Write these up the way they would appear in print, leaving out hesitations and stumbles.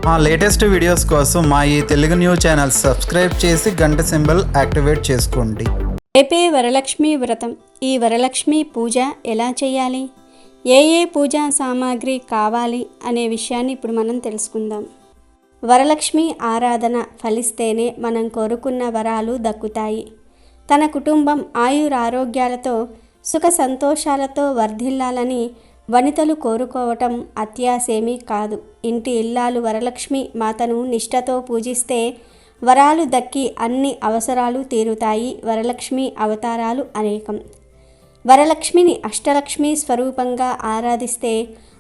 మా latest videos కోసం మా ఈ తెలుగు న్యూస్ ఛానల్ సబ్స్క్రైబ్ చేసి గంట సింబల్ యాక్టివేట్ చేసుకోండి. రేపే వరలక్ష్మి వ్రతం. ఈ వరలక్ష్మి పూజ ఎలా చేయాలి, ఏ పూజా సామాగ్రి కావాలి అనే విషయాన్ని ఇప్పుడు మనం తెలుసుకుందాం. వరలక్ష్మి ఆరాధన ఫలిస్తేనే మనం కోరుకున్న వరాలు దక్కుతాయి. తన కుటుంబం ఆయురారోగ్యాలతో సుఖ సంతోషాలతో వర్ధిల్లాలని వనితలు కోరుకోవటం అత్యాసేమీ కాదు. ఇంటి ఇల్లాలు వరలక్ష్మి మాతను నిష్ఠతో పూజిస్తే వరాలు దక్కి అన్ని అవసరాలు తీరుతాయి. వరలక్ష్మి అవతారాలు అనేకం. వరలక్ష్మిని అష్టలక్ష్మి స్వరూపంగా ఆరాధిస్తే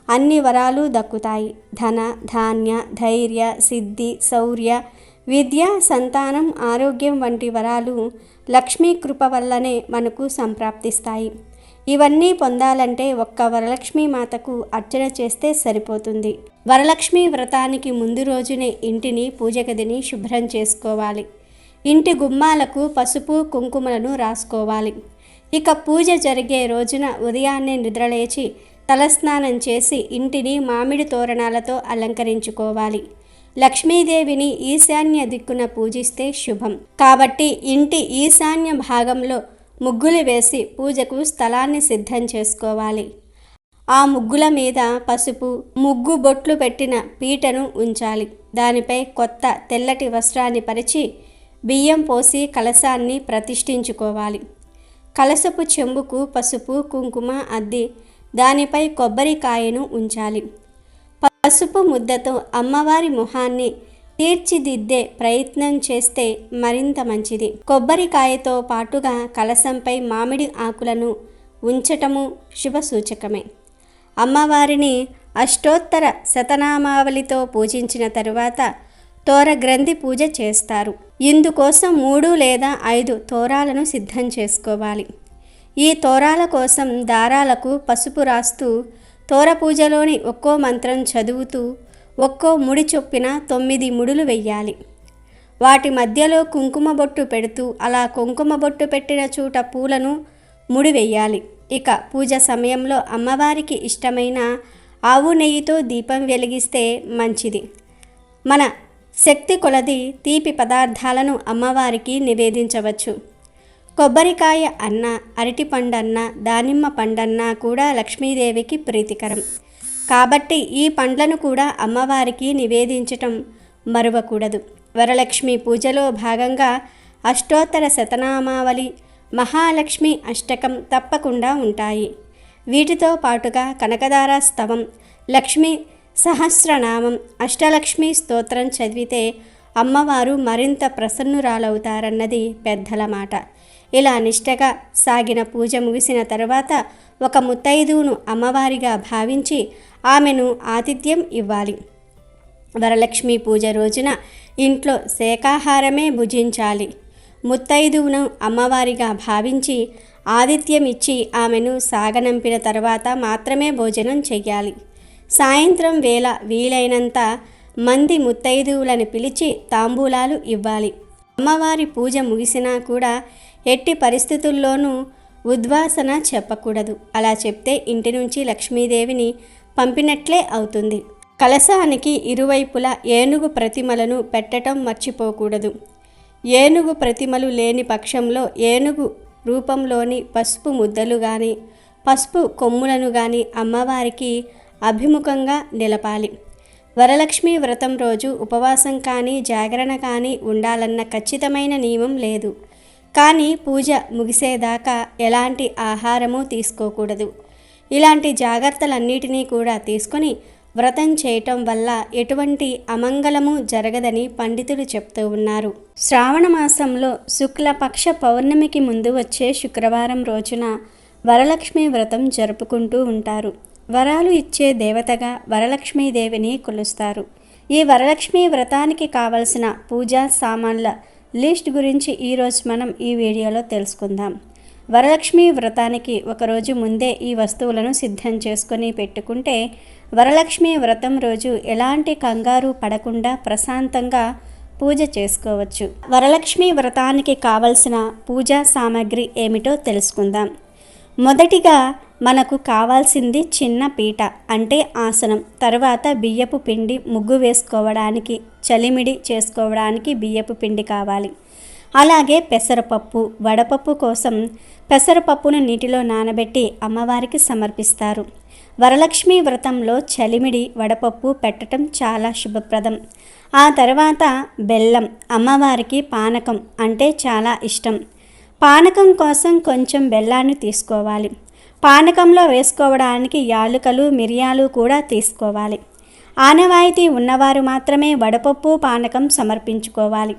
అన్ని వరాలు దక్కుతాయి. ధన, ధాన్య, ధైర్య, సిద్ధి, శౌర్య, విద్య, సంతానం, ఆరోగ్యం వంటి వరాలు లక్ష్మీ కృప వల్లనే మనకు సంప్రాప్తిస్తాయి. ఇవన్నీ పొందాలంటే ఒక్క వరలక్ష్మీ మాతకు అర్చన చేస్తే సరిపోతుంది. వరలక్ష్మి వ్రతానికి ముందు రోజునే ఇంటిని, పూజ గదిని శుభ్రం చేసుకోవాలి. ఇంటి గుమ్మాలకు పసుపు, కుంకుమలను రాసుకోవాలి. ఇక పూజ జరిగే రోజున ఉదయాన్నే నిద్రలేచి తలస్నానం చేసి ఇంటిని మామిడి తోరణాలతో అలంకరించుకోవాలి. లక్ష్మీదేవిని ఈశాన్య దిక్కున పూజిస్తే శుభం. కాబట్టి ఇంటి ఈశాన్య భాగంలో ముగ్గులు వేసి పూజకు స్థలాన్ని సిద్ధం చేసుకోవాలి. ఆ ముగ్గుల మీద పసుపు, ముగ్గు బొట్లు పెట్టిన పీటను ఉంచాలి. దానిపై కొత్త తెల్లటి వస్త్రాన్ని పరిచి బియ్యం పోసి కలశాన్ని ప్రతిష్ఠించుకోవాలి. కలశపు చెంబుకు పసుపు, కుంకుమ అద్ది దానిపై కొబ్బరికాయను ఉంచాలి. పసుపు ముద్దతో అమ్మవారి మొహాన్ని తీర్చిదిద్దే ప్రయత్నం చేస్తే మరింత మంచిది. కొబ్బరికాయతో పాటుగా కలశంపై మామిడి ఆకులను ఉంచటము శుభసూచకమే. అమ్మవారిని అష్టోత్తర శతనామావళితో పూజించిన తరువాత తోరగ్రంథి పూజ చేస్తారు. ఇందుకోసం 3 లేదా 5 తోరాలను సిద్ధం చేసుకోవాలి. ఈ తోరాల కోసం దారాలకు పసుపు రాస్తూ తోర పూజలోని ఒక్కో మంత్రం చదువుతూ ఒక్కో ముడి చొప్పున 9 ముడులు వెయ్యాలి. వాటి మధ్యలో కుంకుమ బొట్టు పెడుతూ అలా కుంకుమ బొట్టు పెట్టిన చోట పూలను ముడి వెయ్యాలి. ఇక పూజ సమయంలో అమ్మవారికి ఇష్టమైన ఆవు నెయ్యితో దీపం వెలిగిస్తే మంచిది. మన శక్తి కొలది తీపి పదార్థాలను అమ్మవారికి నివేదించవచ్చు. కొబ్బరికాయ అన్న, అరటిపండన్న, దానిమ్మ పండన్నా కూడా లక్ష్మీదేవికి ప్రీతికరం. కాబట్టి ఈ పండ్లను కూడా అమ్మవారికి నివేదించటం మరువకూడదు. వరలక్ష్మి పూజలో భాగంగా అష్టోత్తర శతనామావళి, మహాలక్ష్మి అష్టకం తప్పకుండా ఉంటాయి. వీటితో పాటుగా కనకదార స్తవం, లక్ష్మీ సహస్రనామం, అష్టలక్ష్మి స్తోత్రం చదివితే అమ్మవారు మరింత ప్రసన్నురాలవుతారన్నది పెద్దల మాట. ఇలా నిష్టగా సాగిన పూజ ముగిసిన తరువాత ఒక ముత్తైదువును అమ్మవారిగా భావించి ఆమెను ఆతిథ్యం ఇవ్వాలి. వరలక్ష్మి పూజ రోజున ఇంట్లో శాకాహారమే భుజించాలి. ముత్తైదువును అమ్మవారిగా భావించి ఆతిథ్యం ఇచ్చి ఆమెను సాగనంపిన తర్వాత మాత్రమే భోజనం చెయ్యాలి. సాయంత్రం వేళ వీలైనంత మంది ముత్తైదువులను పిలిచి తాంబూలాలు ఇవ్వాలి. అమ్మవారి పూజ ముగిసినా కూడా ఎట్టి పరిస్థితుల్లోనూ ఉద్వాసన చెప్పకూడదు. అలా చెప్తే ఇంటి నుంచి లక్ష్మీదేవిని పంపినట్లే అవుతుంది. కలశానికి ఇరువైపులా ఏనుగు ప్రతిమలను పెట్టడం మర్చిపోకూడదు. ఏనుగు ప్రతిమలు లేని పక్షంలో ఏనుగు రూపంలోని పసుపు ముద్దలు కానీ, పసుపు కొమ్ములను కానీ అమ్మవారికి అభిముఖంగా నిలపాలి. వరలక్ష్మి వ్రతం రోజు ఉపవాసం కానీ, జాగరణ కానీ ఉండాలన్న ఖచ్చితమైన నియమం లేదు. కానీ పూజ ముగిసేదాకా ఎలాంటి ఆహారము తీసుకోకూడదు. ఇలాంటి జాగ్రత్తలన్నిటినీ కూడా తీసుకొని వ్రతం చేయటం వల్ల ఎటువంటి అమంగళము జరగదని పండితులు చెప్తూ ఉన్నారు. శ్రావణ మాసంలో శుక్లపక్ష పౌర్ణమికి ముందు వచ్చే శుక్రవారం రోజున వరలక్ష్మి వ్రతం జరుపుకుంటూ ఉంటారు. వరాలు ఇచ్చే దేవతగా వరలక్ష్మీదేవిని కొలుస్తారు. ఈ వరలక్ష్మి వ్రతానికి కావలసిన పూజా సామాన్ల లిస్ట్ గురించి ఈరోజు మనం ఈ వీడియోలో తెలుసుకుందాం. వరలక్ష్మి వ్రతానికి ఒకరోజు ముందే ఈ వస్తువులను సిద్ధం చేసుకొని పెట్టుకుంటే వరలక్ష్మి వ్రతం రోజు ఎలాంటి కంగారు పడకుండా ప్రశాంతంగా పూజ చేసుకోవచ్చు. వరలక్ష్మి వ్రతానికి కావలసిన పూజా సామాగ్రి ఏమిటో తెలుసుకుందాం. మొదటిగా మనకు కావాల్సింది చిన్న పీట అంటే ఆసనం, తర్వాత బియ్యపు పిండి, ముగ్గు వేసుకోవడానికి, చలిమిడి చేసుకోవడానికి బియ్యపు పిండి కావాలి. అలాగే పెసరపప్పు, వడపప్పు కోసం పెసరపప్పును నీటిలో నానబెట్టి అమ్మవారికి సమర్పిస్తారు. వరలక్ష్మి వ్రతంలో చలిమిడి, వడపప్పు పెట్టడం చాలా శుభప్రదం. ఆ తర్వాత బెల్లం, అమ్మవారికి పానకం అంటే చాలా ఇష్టం. పానకం కోసం కొంచెం బెల్లాన్ని తీసుకోవాలి. పానకంలో వేసుకోవడానికి యాలుకలు, మిరియాలు కూడా తీసుకోవాలి. ఆనవాయితీ ఉన్నవారు మాత్రమే వడపప్పు, పానకం సమర్పించుకోవాలి.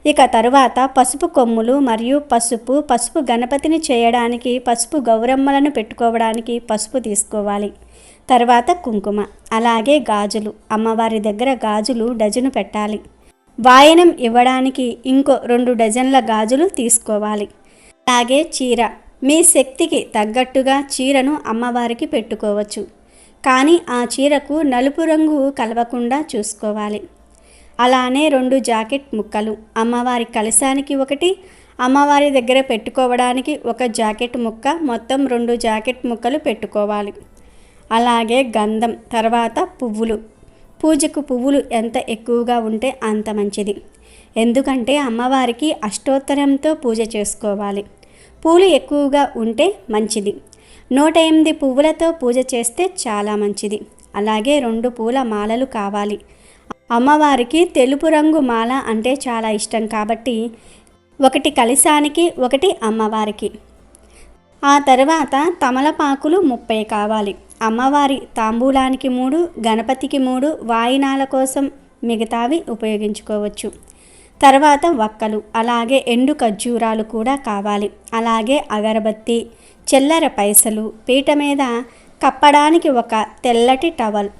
ఇక తరువాత పసుపు కొమ్ములు మరియు పసుపు గణపతిని చేయడానికి, పసుపు గౌరమ్మలను పెట్టుకోవడానికి పసుపు తీసుకోవాలి. తర్వాత కుంకుమ, అలాగే గాజులు, అమ్మవారి దగ్గర గాజులు డజను పెట్టాలి. వాయనం ఇవ్వడానికి ఇంకో 2 డజన్ల గాజులు తీసుకోవాలి. అలాగే చీర, మీ శక్తికి తగ్గట్టుగా చీరను అమ్మవారికి పెట్టుకోవచ్చు. కానీ ఆ చీరకు నలుపు రంగు కలవకుండా చూసుకోవాలి. అలానే 2 జాకెట్ ముక్కలు, అమ్మవారి కలశానికి 1, అమ్మవారి దగ్గర పెట్టుకోవడానికి 1 జాకెట్ ముక్క, మొత్తం 2 జాకెట్ ముక్కలు పెట్టుకోవాలి. అలాగే గంధం, తర్వాత పువ్వులు. పూజకు పువ్వులు ఎంత ఎక్కువగా ఉంటే అంత మంచిది. ఎందుకంటే అమ్మవారికి అష్టోత్తరంతో పూజ చేసుకోవాలి. పూలు ఎక్కువగా ఉంటే మంచిది. 108 పువ్వులతో పూజ చేస్తే చాలా మంచిది. అలాగే 2 పూల మాలలు కావాలి. అమ్మవారికి తెలుపు రంగు మాల అంటే చాలా ఇష్టం కాబట్టి 1 కలశానికి, 1 అమ్మవారికి. ఆ తర్వాత తమలపాకులు 30 కావాలి. అమ్మవారి తాంబూలానికి 3, గణపతికి 3, వాయినాల కోసం మిగతావి ఉపయోగించుకోవచ్చు. తర్వాత వక్కలు, అలాగే ఎండు ఖర్జూరాలు కూడా కావాలి. అలాగే అగరబత్తి, చిల్లర పైసలు, పీట మీద కప్పడానికి 1 తెల్లటి టవల్.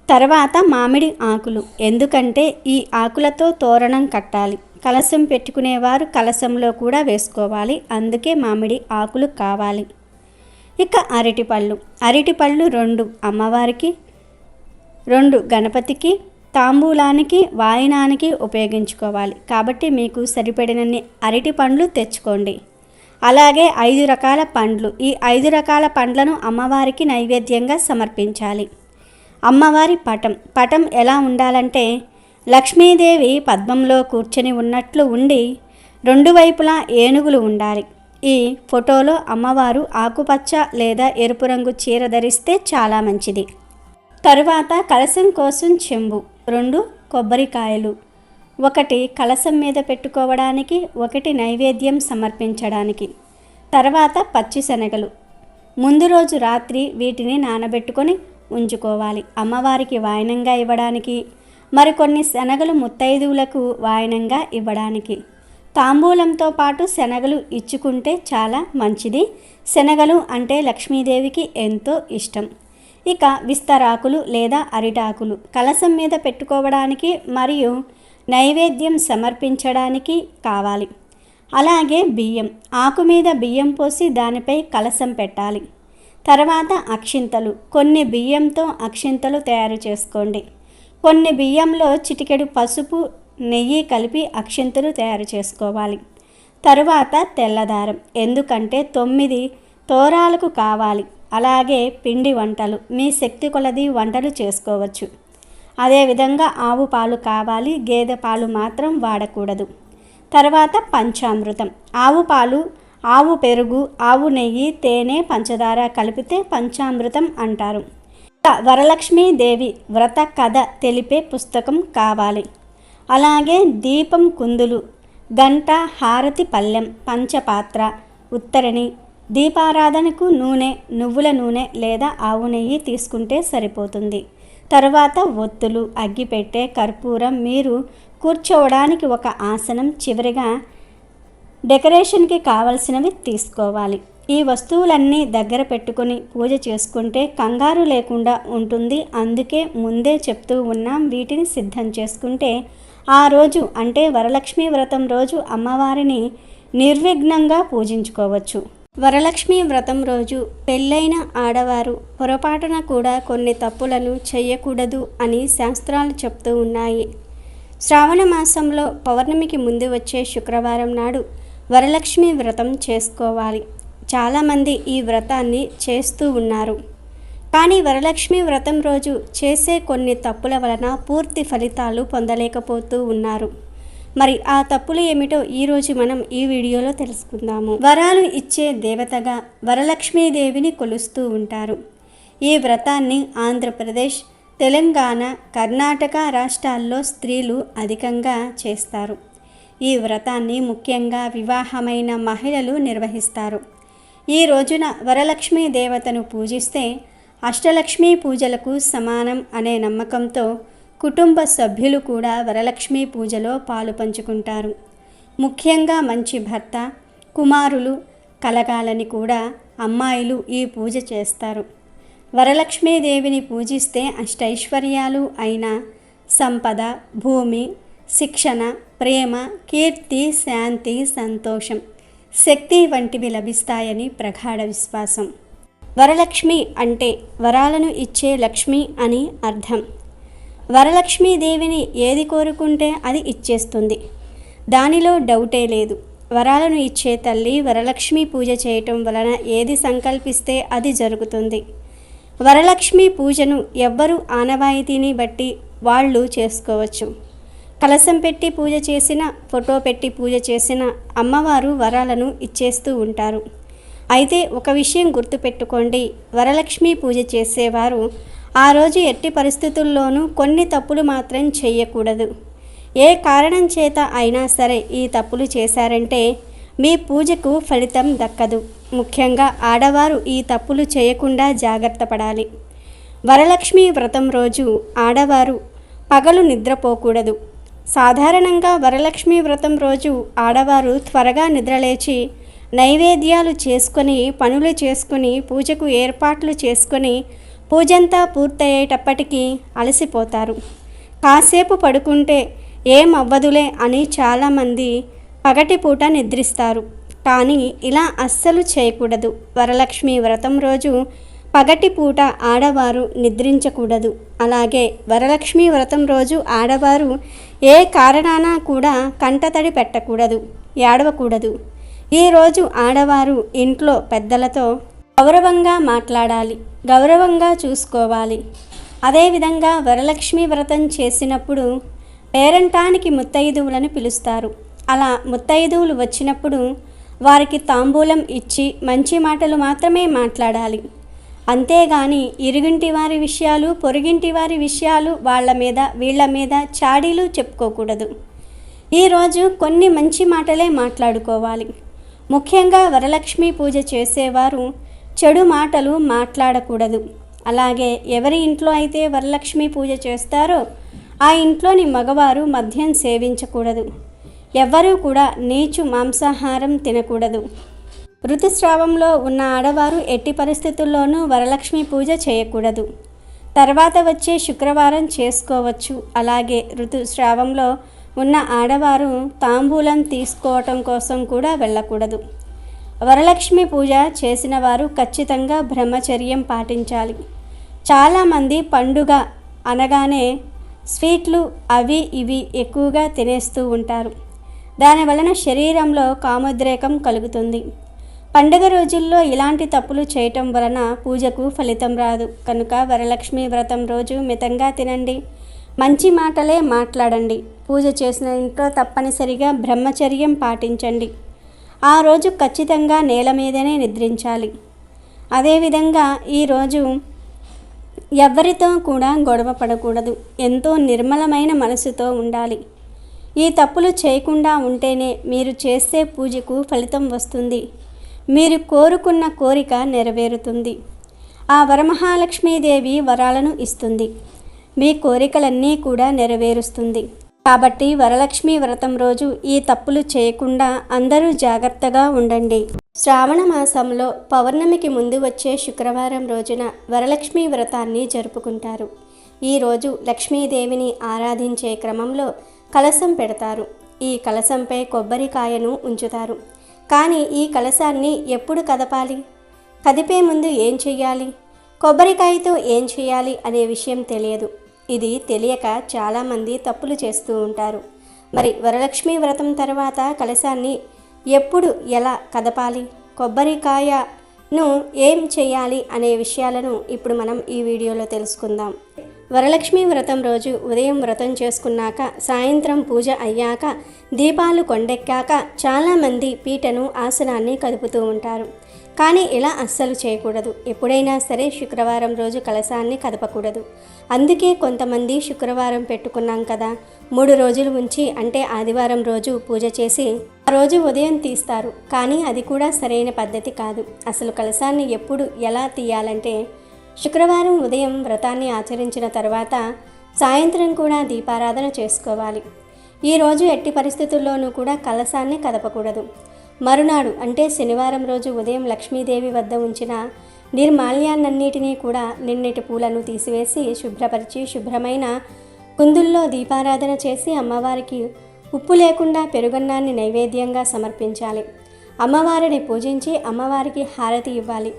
తర్వాత మామిడి ఆకులు, ఎందుకంటే ఈ ఆకులతో తోరణం కట్టాలి. కలశం పెట్టుకునేవారు కలశంలో కూడా వేసుకోవాలి, అందుకే మామిడి ఆకులు కావాలి. ఇక అరటిపళ్ళు 2 అమ్మవారికి, 2 గణపతికి, తాంబూలానికి, వాయినానికి ఉపయోగించుకోవాలి. కాబట్టి మీకు సరిపడినన్ని అరటి పండ్లు తెచ్చుకోండి. అలాగే 5 రకాల పండ్లు, ఈ 5 రకాల పండ్లను అమ్మవారికి నైవేద్యంగా సమర్పించాలి. అమ్మవారి పటం ఎలా ఉండాలంటే లక్ష్మీదేవి పద్మంలో కూర్చొని ఉన్నట్లు ఉండి 2 వైపులా ఏనుగులు ఉండాలి. ఈ ఫోటోలో అమ్మవారు ఆకుపచ్చ లేదా ఎరుపు రంగు చీర ధరిస్తే చాలా మంచిది. తరువాత కలశం కోసం చెంబు, 2 కొబ్బరికాయలు, 1 కలశం మీద పెట్టుకోవడానికి, 1 నైవేద్యం సమర్పించడానికి. తర్వాత పచ్చిశనగలు, ముందు రోజు రాత్రి వీటిని నానబెట్టుకొని ఉంచుకోవాలి. అమ్మవారికి వాయనంగా ఇవ్వడానికి, మరికొన్ని శనగలు ముత్తైదువులకు వాయనంగా ఇవ్వడానికి. తాంబూలంతో పాటు శనగలు ఇచ్చుకుంటే చాలా మంచిది. శనగలు అంటే లక్ష్మీదేవికి ఎంతో ఇష్టం. ఇక విస్తరాకులు లేదా అరిటాకులు కలశం మీద పెట్టుకోవడానికి మరియు నైవేద్యం సమర్పించడానికి కావాలి. అలాగే బియ్యం, ఆకు మీద బియ్యం పోసి దానిపై కలశం పెట్టాలి. తర్వాత అక్షింతలు, కొన్ని బియ్యంతో అక్షింతలు తయారు చేసుకోండి. కొన్ని బియ్యంలో చిటికెడు పసుపు, నెయ్యి కలిపి అక్షింతలు తయారు చేసుకోవాలి. తరువాత తెల్లదారం, ఎందుకంటే 9 తోరాలకు కావాలి. అలాగే పిండి వంటలు, మీ శక్తి కొలది వంటలు చేసుకోవచ్చు. అదేవిధంగా ఆవు పాలు కావాలి, గేదె పాలు మాత్రం వాడకూడదు. తర్వాత పంచామృతం, ఆవు పాలు, ఆవు పెరుగు, ఆవు నెయ్యి, తేనె, పంచదార కలిపితే పంచామృతం అంటారు. వరలక్ష్మీదేవి వ్రత కథ తెలిపే పుస్తకం కావాలి. అలాగే దీపం కుందులు, గంట, హారతి పళ్ళెం, పంచపాత్ర, ఉత్తరణి. దీపారాధనకు నూనె, నువ్వుల నూనె లేదా ఆవు నెయ్యి తీసుకుంటే సరిపోతుంది. తరువాత ఒత్తులు, అగ్గిపెట్టె, కర్పూరం, మీరు కూర్చోవడానికి 1 ఆసనం, చివరిగా డెకరేషన్కి కావలసినవి తీసుకోవాలి. ఈ వస్తువులన్నీ దగ్గర పెట్టుకొని పూజ చేసుకుంటే కంగారు లేకుండా ఉంటుంది. అందుకే ముందే చెప్తూ ఉన్నాం, వీటిని సిద్ధం చేసుకుంటే ఆ రోజు అంటే వరలక్ష్మి వ్రతం రోజు అమ్మవారిని నిర్విఘ్నంగా పూజించుకోవచ్చు. వరలక్ష్మి వ్రతం రోజు పెళ్ళైన ఆడవారు పొరపాటున కూడా కొన్ని తప్పులను చేయకూడదు అని శాస్త్రాలు చెప్తూ ఉన్నాయి. శ్రావణ మాసంలో పౌర్ణమికి ముందు వచ్చే శుక్రవారం నాడు వరలక్ష్మి వ్రతం చేసుకోవాలి. చాలామంది ఈ వ్రతాన్ని చేస్తూ ఉన్నారు. కానీ వరలక్ష్మి వ్రతం రోజు చేసే కొన్ని తప్పుల వలన పూర్తి ఫలితాలు పొందలేకపోతూ ఉన్నారు. మరి ఆ తప్పులు ఏమిటో ఈరోజు మనం ఈ వీడియోలో తెలుసుకుందాము. వరాలు ఇచ్చే దేవతగా వరలక్ష్మీదేవిని కొలుస్తూ ఉంటారు. ఈ వ్రతాన్ని ఆంధ్రప్రదేశ్, తెలంగాణ, కర్ణాటక రాష్ట్రాల్లో స్త్రీలు అధికంగా చేస్తారు. ఈ వ్రతాన్ని ముఖ్యంగా వివాహమైన మహిళలు నిర్వహిస్తారు. ఈ రోజున వరలక్ష్మీ దేవతను పూజిస్తే అష్టలక్ష్మీ పూజలకు సమానం అనే నమ్మకంతో కుటుంబ సభ్యులు కూడా వరలక్ష్మీ పూజలో పాలు పంచుకుంటారు. ముఖ్యంగా మంచి భర్త, కుమారులు కలగాలని కూడా అమ్మాయిలు ఈ పూజ చేస్తారు. వరలక్ష్మీదేవిని పూజిస్తే అష్టైశ్వర్యాలు అయిన సంపద, భూమి, శిక్షణ, ప్రేమ, కీర్తి, శాంతి, సంతోషం, శక్తి వంటివి లభిస్తాయని ప్రగాఢ విశ్వాసం. వరలక్ష్మి అంటే వరాలను ఇచ్చే లక్ష్మి అని అర్థం. వరలక్ష్మీదేవిని ఏది కోరుకుంటే అది ఇచ్చేస్తుంది, దానిలో డౌటే లేదు. వరాలను ఇచ్చే తల్లి వరలక్ష్మి పూజ చేయటం వలన ఏది సంకల్పిస్తే అది జరుగుతుంది. వరలక్ష్మి పూజను ఎవ్వరూ ఆనవాయితీని బట్టి వాళ్ళు చేసుకోవచ్చు. కలశం పెట్టి పూజ చేసిన, ఫోటో పెట్టి పూజ చేసిన అమ్మవారు వరాలను ఇచ్చేస్తూ ఉంటారు. అయితే ఒక విషయం గుర్తుపెట్టుకోండి, వరలక్ష్మి పూజ చేసేవారు ఆ రోజు ఎట్టి పరిస్థితుల్లోనూ కొన్ని తప్పులు మాత్రం చేయకూడదు. ఏ కారణం చేత అయినా సరే ఈ తప్పులు చేశారంటే మీ పూజకు ఫలితం దక్కదు. ముఖ్యంగా ఆడవారు ఈ తప్పులు చేయకుండా జాగ్రత్త పడాలి. వరలక్ష్మి వ్రతం రోజు ఆడవారు పగలు నిద్రపోకూడదు. సాధారణంగా వరలక్ష్మి వ్రతం రోజు ఆడవారు త్వరగా నిద్రలేచి నైవేద్యాలు చేసుకొని, పనులు చేసుకొని, పూజకు ఏర్పాట్లు చేసుకొని పూజంతా పూర్తయ్యేటప్పటికీ అలసిపోతారు. కాసేపు పడుకుంటే ఏం అవ్వదులే అని చాలామంది పగటిపూట నిద్రిస్తారు. కానీ ఇలా అస్సలు చేయకూడదు. వరలక్ష్మి వ్రతం రోజు పగటిపూట ఆడవారు నిద్రించకూడదు. అలాగే వరలక్ష్మి వ్రతం రోజు ఆడవారు ఏ కారణాన కూడా కంటతడి పెట్టకూడదు, ఏడవకూడదు. ఈరోజు ఆడవారు ఇంట్లో పెద్దలతో గౌరవంగా మాట్లాడాలి, గౌరవంగా చూసుకోవాలి. అదేవిధంగా వరలక్ష్మి వ్రతం చేసినప్పుడు పేరంటానికి ముత్తైదువులను పిలుస్తారు. అలా ముత్తైదువులు వచ్చినప్పుడు వారికి తాంబూలం ఇచ్చి మంచి మాటలు మాత్రమే మాట్లాడాలి. అంతేగాని ఇరుగింటి వారి విషయాలు, పొరుగింటి వారి విషయాలు వాళ్ళ మీద వీళ్ళ మీద చాడీలు చెప్పుకోకూడదు. ఈరోజు కొన్ని మంచి మాటలే మాట్లాడుకోవాలి. ముఖ్యంగా వరలక్ష్మి పూజ చేసేవారు చెడు మాటలు మాట్లాడకూడదు. అలాగే ఎవరి ఇంట్లో అయితే వరలక్ష్మి పూజ చేస్తారో ఆ ఇంట్లోని మగవారు మద్యం సేవించకూడదు. ఎవ్వరూ కూడా నీచు మాంసాహారం తినకూడదు. ఋతుస్రావంలో ఉన్న ఆడవారు ఎట్టి పరిస్థితుల్లోనూ వరలక్ష్మి పూజ చేయకూడదు. తర్వాత వచ్చే శుక్రవారం చేసుకోవచ్చు. అలాగే ఋతుస్రావంలో ఉన్న ఆడవారు తాంబూలం తీసుకోవటం కోసం కూడా వెళ్ళకూడదు. వరలక్ష్మి పూజ చేసిన వారు ఖచ్చితంగా బ్రహ్మచర్యం పాటించాలి. చాలామంది పండుగ అనగానే స్వీట్లు అవి ఇవి ఎక్కువగా తినేస్తూ ఉంటారు. దానివలన శరీరంలో కామోద్రేకం కలుగుతుంది. పండుగ రోజుల్లో ఇలాంటి తప్పులు చేయటం వలన పూజకు ఫలితం రాదు. కనుక వరలక్ష్మి వ్రతం రోజు మితంగా తినండి, మంచి మాటలే మాట్లాడండి. పూజ చేసిన ఇంట్లో తప్పనిసరిగా బ్రహ్మచర్యం పాటించండి. ఆ రోజు ఖచ్చితంగా నేల మీదనే నిద్రించాలి. అదేవిధంగా ఈరోజు ఎవరితో కూడా గొడవ పడకూడదు. ఎంతో నిర్మలమైన మనసుతో ఉండాలి. ఈ తప్పులు చేయకుండా ఉంటేనే మీరు చేసే పూజకు ఫలితం వస్తుంది. మీరు కోరుకున్న కోరిక నెరవేరుతుంది. ఆ వరమహాలక్ష్మీదేవి వరాలను ఇస్తుంది. మీ కోరికలన్నీ కూడా నెరవేరుస్తుంది. కాబట్టి వరలక్ష్మి వ్రతం రోజు ఈ తప్పులు చేయకుండా అందరూ జాగ్రత్తగా ఉండండి. శ్రావణ మాసంలో పౌర్ణమికి ముందు వచ్చే శుక్రవారం రోజున వరలక్ష్మి వ్రతాన్ని జరుపుకుంటారు. ఈరోజు లక్ష్మీదేవిని ఆరాధించే క్రమంలో కలశం పెడతారు. ఈ కలశంపై కొబ్బరికాయను ఉంచుతారు. కానీ ఈ కలశాన్ని ఎప్పుడు కదపాలి, కదిపే ముందు ఏం చెయ్యాలి, కొబ్బరికాయతో ఏం చేయాలి అనే విషయం తెలియదు. ఇది తెలియక చాలామంది తప్పులు చేస్తూ ఉంటారు. మరి వరలక్ష్మి వ్రతం తర్వాత కలశాన్ని ఎప్పుడు ఎలా కదపాలి, కొబ్బరికాయను ఏం చేయాలి అనే విషయాలను ఇప్పుడు మనం ఈ వీడియోలో తెలుసుకుందాం. వరలక్ష్మి వ్రతం రోజు ఉదయం వ్రతం చేసుకున్నాక సాయంత్రం పూజ అయ్యాక దీపాలు కొండెక్కాక చాలామంది పీటను ఆసనాన్ని కదుపుతూ ఉంటారు. కానీ ఇలా అస్సలు చేయకూడదు. ఎప్పుడైనా సరే శుక్రవారం రోజు కలశాన్ని కదపకూడదు. అందుకే కొంతమంది శుక్రవారం పెట్టుకున్నాం కదా 3 రోజులు ఉంచి అంటే ఆదివారం రోజు పూజ చేసి ఆ రోజు ఉదయం తీస్తారు. కానీ అది కూడా సరైన పద్ధతి కాదు. అసలు కలశాన్ని ఎప్పుడు ఎలా తీయాలంటే శుక్రవారం ఉదయం వ్రతాన్ని ఆచరించిన తర్వాత సాయంత్రం కూడా దీపారాధన చేసుకోవాలి. ఈరోజు ఎట్టి పరిస్థితుల్లోనూ కూడా కలశాన్ని కదపకూడదు. మరునాడు అంటే శనివారం రోజు ఉదయం లక్ష్మీదేవి వద్ద ఉంచిన నిర్మాల్యాన్నిటినీ కూడా నిన్నటి పూలను తీసివేసి శుభ్రపరిచి శుభ్రమైన కుందుల్లో దీపారాధన చేసి అమ్మవారికి ఉప్పు లేకుండా పెరుగన్నాన్ని నైవేద్యంగా సమర్పించాలి. అమ్మవారిని పూజించి అమ్మవారికి హారతి ఇవ్వాలి.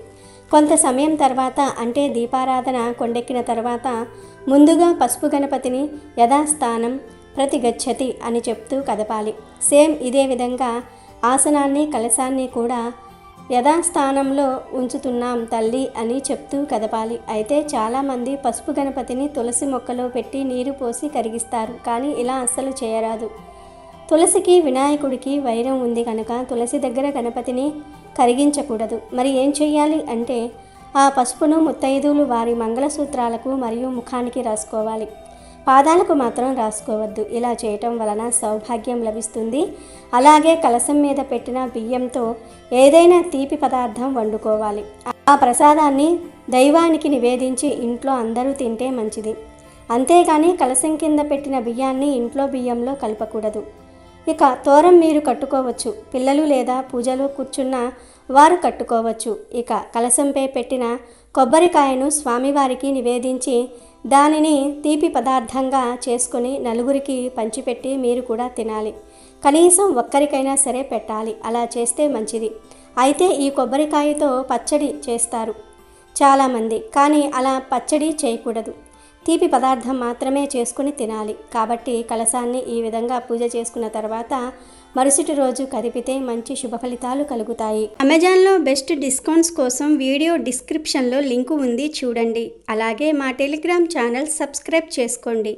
కొంత సమయం తర్వాత అంటే దీపారాధన కొండెక్కిన తర్వాత ముందుగా పసుపు గణపతిని యథాస్థానం ప్రతిగచ్చతి అని చెప్తూ కదపాలి. సేమ్ ఇదే విధంగా ఆసనాన్ని కలశాన్ని కూడా యథాస్థానంలో ఉంచుతున్నాం తల్లి అని చెప్తూ కదపాలి. అయితే చాలామంది పసుపు గణపతిని తులసి మొక్కలో పెట్టి నీరు పోసి కరిగిస్తారు. కానీ ఇలా అస్సలు చేయరాదు. తులసికి వినాయకుడికి వైరం ఉంది కనుక తులసి దగ్గర గణపతిని కరిగించకూడదు. మరి ఏం చెయ్యాలి అంటే ఆ పసుపును ముత్తైదువులు వారి మంగళసూత్రాలకు మరియు ముఖానికి రాసుకోవాలి. పాదాలకు మాత్రం రాసుకోవద్దు. ఇలా చేయటం వలన సౌభాగ్యం లభిస్తుంది. అలాగే కలశం మీద పెట్టిన బియ్యంతో ఏదైనా తీపి పదార్థం వండుకోవాలి. ఆ ప్రసాదాన్ని దైవానికి నివేదించి ఇంట్లో అందరూ తింటే మంచిది. అంతేగాని కలశం కింద పెట్టిన బియ్యాన్ని ఇంట్లో బియ్యంలో కలపకూడదు. ఇక తోరం మీరు కట్టుకోవచ్చు. పిల్లలు లేదా పూజలో కూర్చున్న వారు కట్టుకోవచ్చు. ఇక కలశంపై పెట్టిన కొబ్బరికాయను స్వామివారికి నివేదించి దానిని తీపి పదార్థంగా చేసుకొని నలుగురికి పంచిపెట్టి మీరు కూడా తినాలి. కనీసం ఒక్కరికైనా సరే పెట్టాలి. అలా చేస్తే మంచిది. అయితే ఈ కొబ్బరికాయతో పచ్చడి చేస్తారు చాలామంది. కానీ అలా పచ్చడి చేయకూడదు. తీపి పదార్థం మాత్రమే చేసుకుని తినాలి. కాబట్టి కలశాన్ని ఈ విధంగా పూజ చేసుకున్న తర్వాత మరుసటి రోజు కదిపితే మంచి శుభ ఫలితాలు కలుగుతాయి. అమెజాన్లో బెస్ట్ డిస్కౌంట్స్ కోసం వీడియో డిస్క్రిప్షన్లో లింకు ఉంది చూడండి. అలాగే మా టెలిగ్రామ్ ఛానల్ సబ్స్క్రైబ్ చేసుకోండి.